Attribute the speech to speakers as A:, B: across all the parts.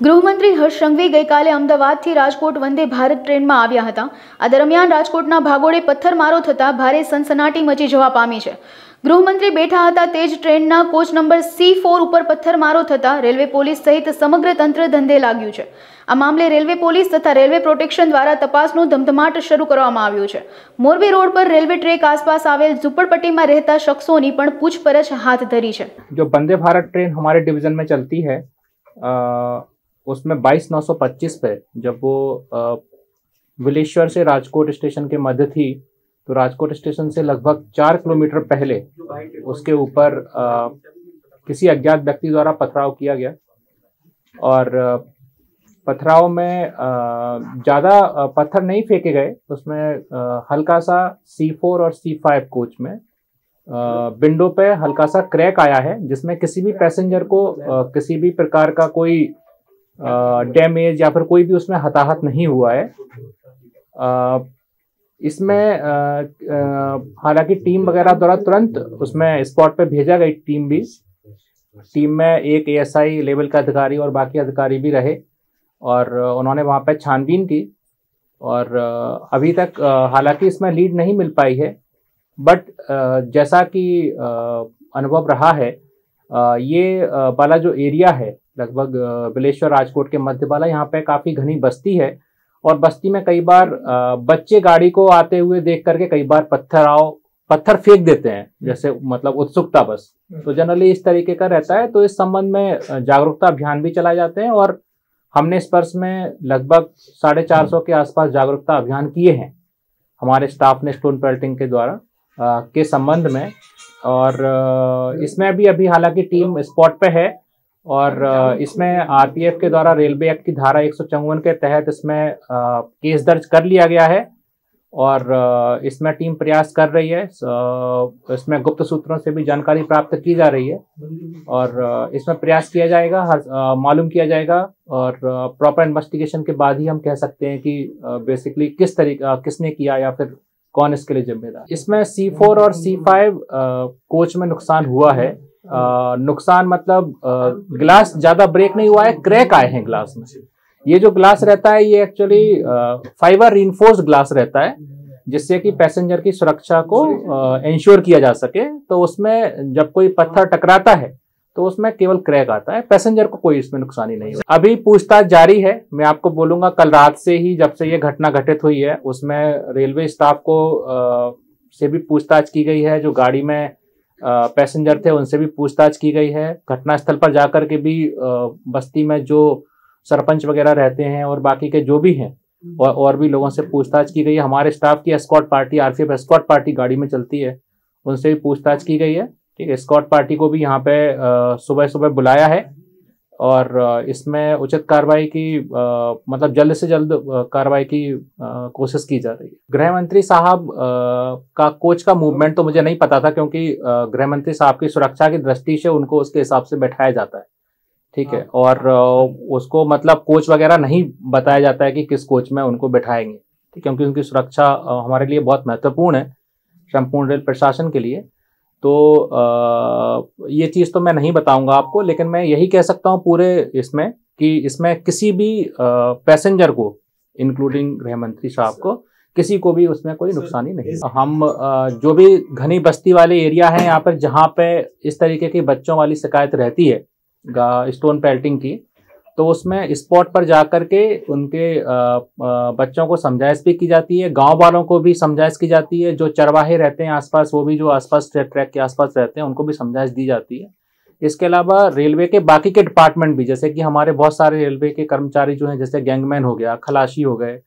A: ગૃહમંત્રી હર્ષ સંઘવી ગઈકાલે અમદાવાદથી રાજકોટ વંદે ભારત ટ્રેનમાં આવ્યા હતા। આ દરમિયાન રાજકોટના ભાગોળે પથ્થરમારો થતા ભારે સનસનાટી મચી જવા પામી છે। ગૃહમંત્રી બેઠા હતા તે જ ટ્રેનના કોચ નંબર C4 ઉપર પથ્થરમારો થતા રેલવે પોલીસ સહિત સમગ્ર તંત્ર ધંધે લાગ્યું છે। આ મામલે રેલવે પોલીસ તથા રેલવે પ્રોટેક્શન દ્વારા તપાસનો ધમધમાટ શરૂ કરવામાં આવ્યો છે। મોરબી રોડ પર રેલવે ટ્રેક આસપાસ આવેલ ઝૂંપડપટ્ટીમાં રહેતા શખ્સોની પણ પૂછપરછ હાથ ધરી છે।
B: जो वंदे भारत ट्रेन हमारे डिवीजन में चलती है उसमें 22/925 पे जब वो विलेश्वर से राजकोट स्टेशन के मध्य थी तो राजकोट स्टेशन से लगभग 4 किलोमीटर पहले उसके ऊपर किसी अज्ञात व्यक्ति द्वारा पथराव किया गया और पथराव में ज़्यादा पत्थर नहीं फेंके गए। उसमें हल्का सा C4 और C5 कोच में विंडो पे हल्का सा क्रैक आया है जिसमें किसी भी पैसेंजर को किसी भी प्रकार का कोई डैमेज या फिर कोई भी उसमें हताहत नहीं हुआ है। इसमें हालांकि टीम वगैरह द्वारा तुरंत उसमें स्पॉट पे भेजा गई टीम में एक ASI लेवल का अधिकारी और बाकी अधिकारी भी रहे और उन्होंने वहाँ पे छानबीन की और अभी तक हालांकि इसमें लीड नहीं मिल पाई है, बट जैसा कि अनुभव रहा है ये वाला जो एरिया है लगभग बिलेश्वर राजकोट के मध्य वाला, यहाँ पे काफ़ी घनी बस्ती है और बस्ती में कई बार बच्चे गाड़ी को आते हुए देख करके कई बार पत्थर फेंक देते हैं, जैसे मतलब उत्सुकता बस। तो जनरली इस तरीके का रहता है। तो इस संबंध में जागरूकता अभियान भी चलाए जाते हैं और हमने इस वर्ष में लगभग 450 के आसपास जागरूकता अभियान किए हैं हमारे स्टाफ ने स्टोन पेल्टिंग के द्वारा के संबंध में। और इसमें अभी हालांकि टीम स्पॉट पे है और इसमें RPF के द्वारा रेलवे एक्ट की धारा 154 के तहत इसमें केस दर्ज कर लिया गया है और इसमें टीम प्रयास कर रही है। इसमें गुप्त सूत्रों से भी जानकारी प्राप्त की जा रही है और इसमें प्रयास किया जाएगा, मालूम किया जाएगा और प्रॉपर इन्वेस्टिगेशन के बाद ही हम कह सकते हैं कि बेसिकली किसने किया या फिर कौन इसके लिए जिम्मेदार। इसमें C4 और C5 कोच में नुकसान हुआ है। नुकसान मतलब ग्लास ज्यादा ब्रेक नहीं हुआ है, क्रैक आए हैं ग्लास में। ये जो ग्लास रहता है ये एक्चुअली फाइबर रिइंफोर्स्ड ग्लास रहता है जिससे कि पैसेंजर की सुरक्षा को इंश्योर किया जा सके। तो उसमें जब कोई पत्थर टकराता है तो उसमें केवल क्रैक आता है, पैसेंजर को कोई इसमें नुकसानी नहीं हुआ। अभी पूछताछ जारी है। मैं आपको बोलूंगा कल रात से ही जब से ये घटना घटित हुई है उसमें रेलवे स्टाफ को से भी पूछताछ की गई है, जो गाड़ी में पैसेंजर थे उनसे भी पूछताछ की गई है। घटनास्थल पर जाकर के भी बस्ती में जो सरपंच वगैरह रहते हैं और बाकी के जो भी हैं और भी लोगों से पूछताछ की गई है। हमारे स्टाफ की escort party RPF escort party गाड़ी में चलती है, उनसे भी पूछताछ की गई है। ठीक है, एस्कॉर्ट पार्टी को भी यहाँ पे सुबह सुबह बुलाया है और इसमें उचित कार्रवाई की मतलब जल्द से जल्द कार्रवाई की कोशिश की जा रही है। गृह मंत्री साहब का कोच का मूवमेंट तो मुझे नहीं पता था क्योंकि गृह मंत्री साहब की सुरक्षा की दृष्टि से उनको उसके हिसाब से बैठाया जाता है। ठीक है, और उसको मतलब कोच वगैरह नहीं बताया जाता है कि किस कोच में उनको बैठाएंगे, क्योंकि उनकी सुरक्षा हमारे लिए बहुत महत्वपूर्ण है, संपूर्ण रेल प्रशासन के लिए। तो ये चीज़ तो मैं नहीं बताऊंगा आपको, लेकिन मैं यही कह सकता हूँ पूरे इसमें कि इसमें किसी भी पैसेंजर को इंक्लूडिंग गृह मंत्री साहब को किसी को भी उसमें कोई नुकसानी नहीं। हम जो भी घनी बस्ती वाले एरिया हैं यहाँ पर जहाँ पे इस तरीके की बच्चों वाली शिकायत रहती है स्टोन पेल्टिंग की, तो उसमें स्पॉट पर जाकर के उनके बच्चों को समझाइश भी की जाती है, गांव वालों को भी समझाइश की जाती है, जो चरवाहे रहते हैं आसपास वो भी जो आसपास ट्रैक के आसपास रहते हैं उनको भी समझाइश दी जाती है। इसके अलावा रेलवे के बाकी के डिपार्टमेंट भी, जैसे कि हमारे बहुत सारे रेलवे के कर्मचारी जो हैं, जैसे गैंगमैन हो गया, खलासी हो गए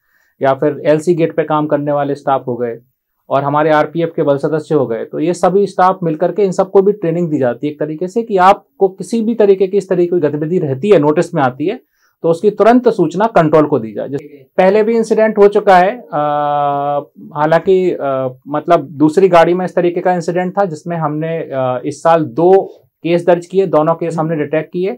B: या फिर LC गेट पे काम करने वाले स्टाफ हो गए और हमारे RPF के बल सदस्य हो गए, तो ये सभी स्टाफ मिलकर के इन सबको भी ट्रेनिंग दी जाती है एक तरीके से कि आपको किसी भी तरीके की इस तरीके की गतिविधि रहती है, नोटिस में आती है, तो उसकी तुरंत सूचना कंट्रोल को दी जाए। पहले भी इंसिडेंट हो चुका है, हालांकि मतलब दूसरी गाड़ी में इस तरीके का इंसिडेंट था जिसमें हमने इस साल 2 केस दर्ज किए, दोनों केस हमने डिटेक्ट किए।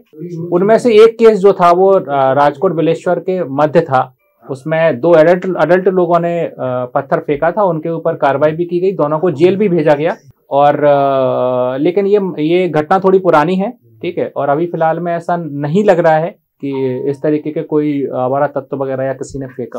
B: उनमें से एक केस जो था वो राजकोट बिलेश्वर के मध्य था, उसमें 2 अडल्ट लोगों ने पत्थर फेंका था, उनके ऊपर कार्रवाई भी की गई, दोनों को जेल भी भेजा गया। और लेकिन ये घटना थोड़ी पुरानी है, ठीक है, और अभी फिलहाल में ऐसा नहीं लग रहा है कि इस तरीके के कोई आवारा तत्व वगैरह या किसी ने फेंका।